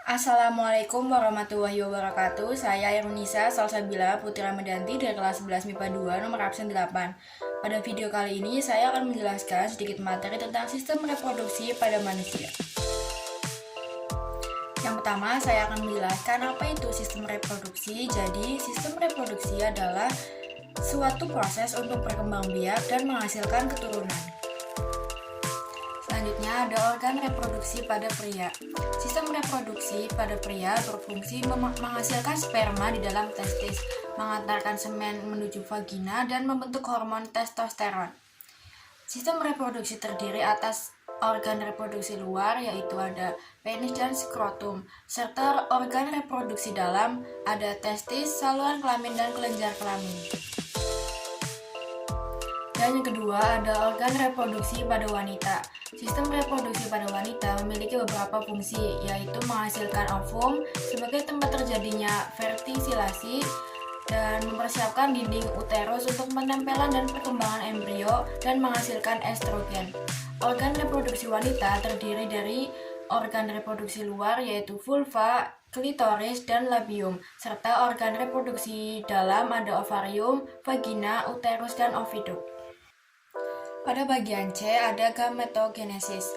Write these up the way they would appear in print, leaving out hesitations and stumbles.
Assalamualaikum warahmatullahi wabarakatuh. Saya Irunisa Salsabila Putri Ramadhanti dari kelas 11 MIPA 2 nomor absen 8. Pada video kali ini saya akan menjelaskan sedikit materi tentang sistem reproduksi pada manusia. Yang pertama, saya akan menjelaskan apa itu sistem reproduksi. Jadi, sistem reproduksi adalah suatu proses untuk berkembang biak dan menghasilkan keturunan. Selanjutnya ada organ reproduksi pada pria. Sistem reproduksi pada pria berfungsi menghasilkan sperma di dalam testis, mengantarkan semen menuju vagina, dan membentuk hormon testosteron. Sistem reproduksi terdiri atas organ reproduksi luar, yaitu ada penis dan skrotum, serta organ reproduksi dalam, ada testis, saluran kelamin, dan kelenjar kelamin. Dan yang kedua ada organ reproduksi pada wanita. Sistem reproduksi pada wanita memiliki beberapa fungsi, yaitu menghasilkan ovum sebagai tempat terjadinya fertilasi dan mempersiapkan dinding uterus untuk penempelan dan perkembangan embrio dan menghasilkan estrogen. Organ reproduksi wanita terdiri dari organ reproduksi luar yaitu vulva, klitoris, dan labium, serta organ reproduksi dalam ada ovarium, vagina, uterus, dan oviduk. Pada bagian C ada gametogenesis.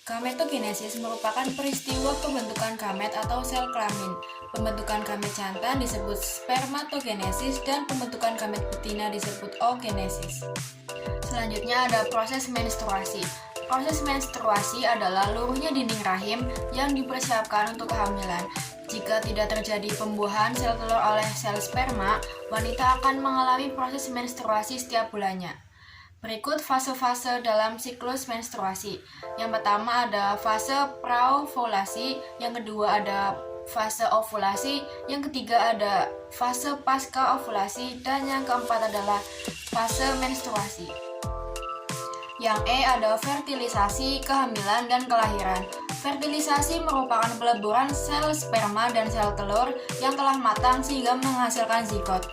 Gametogenesis merupakan peristiwa pembentukan gamet atau sel kelamin. Pembentukan gamet jantan disebut spermatogenesis dan pembentukan gamet betina disebut oogenesis. Selanjutnya ada proses menstruasi. Proses menstruasi adalah luruhnya dinding rahim yang dipersiapkan untuk kehamilan. Jika tidak terjadi pembuahan sel telur oleh sel sperma, wanita akan mengalami proses menstruasi setiap bulannya. Berikut fase-fase dalam siklus menstruasi. Yang pertama ada fase praovulasi, yang kedua ada fase ovulasi, yang ketiga ada fase pasca ovulasi, dan yang keempat adalah fase menstruasi. Yang E ada fertilisasi, kehamilan, dan kelahiran. Fertilisasi merupakan peleburan sel sperma dan sel telur yang telah matang sehingga menghasilkan zigot.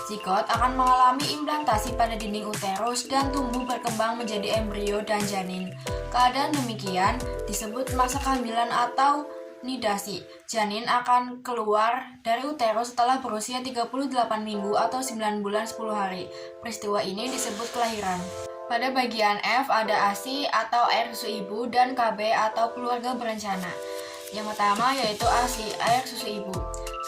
Zigot akan mengalami implantasi pada dinding uterus dan tumbuh berkembang menjadi embrio dan janin. Keadaan demikian disebut masa kehamilan atau nidasi. Janin akan keluar dari uterus setelah berusia 38 minggu atau 9 bulan 10 hari. Peristiwa ini disebut kelahiran. Pada bagian F ada ASI atau air susu ibu dan KB atau keluarga berencana. Yang pertama yaitu ASI, air susu ibu.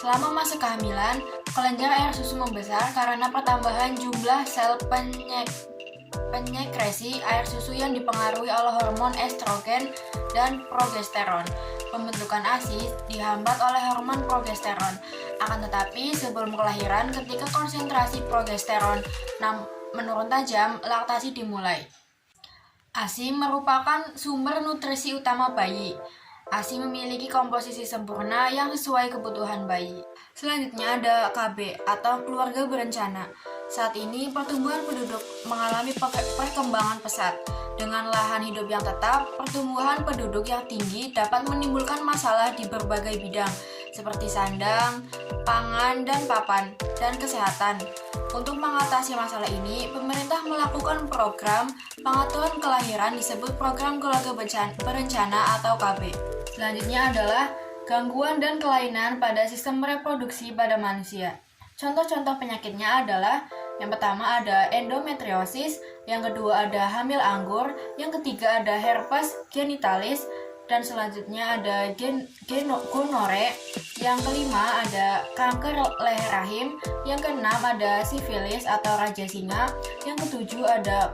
Selama masa kehamilan, kelenjar air susu membesar karena pertambahan jumlah sel penyekresi air susu yang dipengaruhi oleh hormon estrogen dan progesteron. Pembentukan ASI dihambat oleh hormon progesteron. Akan tetapi, sebelum kelahiran, ketika konsentrasi progesteron menurun tajam, laktasi dimulai. ASI merupakan sumber nutrisi utama bayi. ASI memiliki komposisi sempurna yang sesuai kebutuhan bayi. Selanjutnya ada KB atau keluarga berencana. Saat ini pertumbuhan penduduk mengalami perkembangan pesat. Dengan lahan hidup yang tetap, pertumbuhan penduduk yang tinggi dapat menimbulkan masalah di berbagai bidang seperti sandang, pangan, dan papan, dan kesehatan. Untuk mengatasi masalah ini, pemerintah melakukan program pengaturan kelahiran disebut program keluarga berencana atau KB. Selanjutnya adalah gangguan dan kelainan pada sistem reproduksi pada manusia. Contoh-contoh penyakitnya adalah yang pertama ada endometriosis, yang kedua ada hamil anggur, yang ketiga ada herpes genitalis, dan selanjutnya ada gonore, yang kelima ada kanker leher rahim, yang keenam ada sifilis atau raja singa, yang ketujuh ada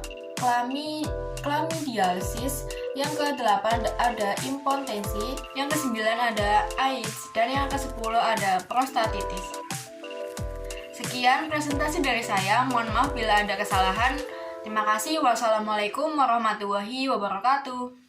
chlamydiasis, yang ke-8 ada impotensi, yang ke-9 ada AIDS, dan yang ke-10 ada prostatitis. Sekian presentasi dari saya, mohon maaf bila ada kesalahan. Terima kasih. Wassalamualaikum warahmatullahi wabarakatuh.